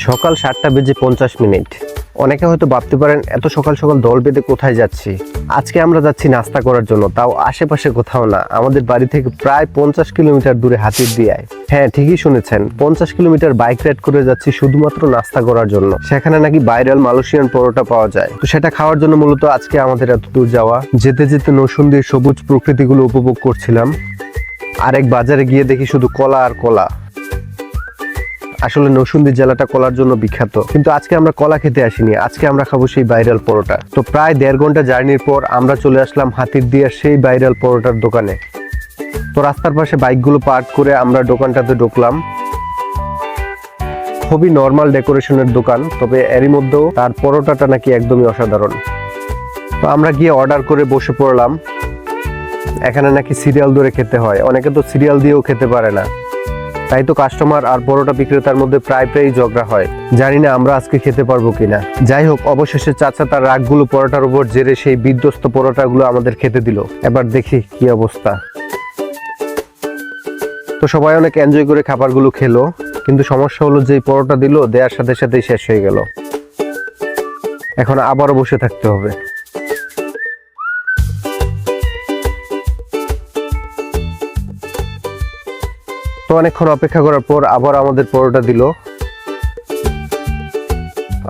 সকাল 7:50। অনেকে হয়তো ভাবতে পারেন এত সকাল সকাল দল বেঁধে কোথায় যাচ্ছি। আজকে আমরা যাচ্ছি নাস্তা করার জন্য, তাও আশেপাশে কোথাও না, আমাদের বাড়ি থেকে প্রায় 50 কিলোমিটার দূরে হাতিরদিয়ায়। হ্যাঁ, ঠিকই শুনেছেন, 50 কিলোমিটার বাইক রাইড করে যাচ্ছি শুধুমাত্র নাস্তা করার জন্য। সেখানে নাকি ভাইরাল মালয়েশিয়ান পরোটা পাওয়া যায়, তো সেটা খাওয়ার জন্য মূলত আজকে আমাদের এত দূর যাওয়া। যেতে যেতে নরসিংদীর সবুজ প্রকৃতিগুলো উপভোগ করছিলাম। আরেক বাজারে গিয়ে দেখি শুধু কলা আর কলা। আসলে নরসিংদী জেলাটা কলার জন্য বিখ্যাত, কিন্তু আজকে আমরা কলা খেতে আসিনি, আজকে আমরা খাবো সেই ভাইরাল পরোটা। তো প্রায় 1.5 ঘন্টা জার্নির পর আমরা চলে আসলাম হাতিরদিয়ার সেই ভাইরাল পরোটার দোকানে। তো রাস্তার পাশে বাইকগুলো পার্ক করে আমরা দোকানটাতে ঢুকলাম। খুবই নর্মাল ডেকোরেশনের দোকান, তবে এরই মধ্যেও তার পরোটাটা নাকি একদমই অসাধারণ। তো আমরা গিয়ে অর্ডার করে বসে পড়লাম। এখানে নাকি সিরিয়াল ধরে খেতে হয়, অনেকে তো সিরিয়াল দিয়েও খেতে পারে না, তাই তো কাস্টমার আর পরোটা বিক্রেতার মধ্যে প্রায় ঝগড়া হয়। জানি না আমরা আজকে খেতে পারবো কিনা। যাই হোক, অবশেষে চাচা তার রাগগুলো পরোটার উপর জেরে সেই বিধ্বস্ত পরোটাগুলো আমাদের খেতে দিল। এবার দেখি কি অবস্থা। তো সবাই অনেক এনজয় করে খাবারগুলো খেলো, কিন্তু সমস্যা হলো যে পরোটা দিল দেওয়ার সাথে সাথেই শেষ হয়ে গেল। এখন আবারও বসে থাকতে হবে। তো অনেকক্ষণ অপেক্ষা করার পর আবার আমাদের পরোটা দিল,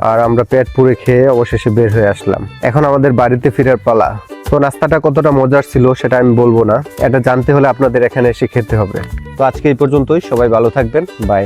আর আমরা পেট পুরে খেয়ে অবশেষে বের হয়ে আসলাম। এখন আমাদের বাড়িতে ফেরার পালা। তো নাস্তাটা কতটা মজার ছিল সেটা আমি বলবো না, এটা জানতে হলে আপনাদের এখানে এসে খেতে হবে। তো আজকে এই পর্যন্তই, সবাই ভালো থাকবেন, বাই।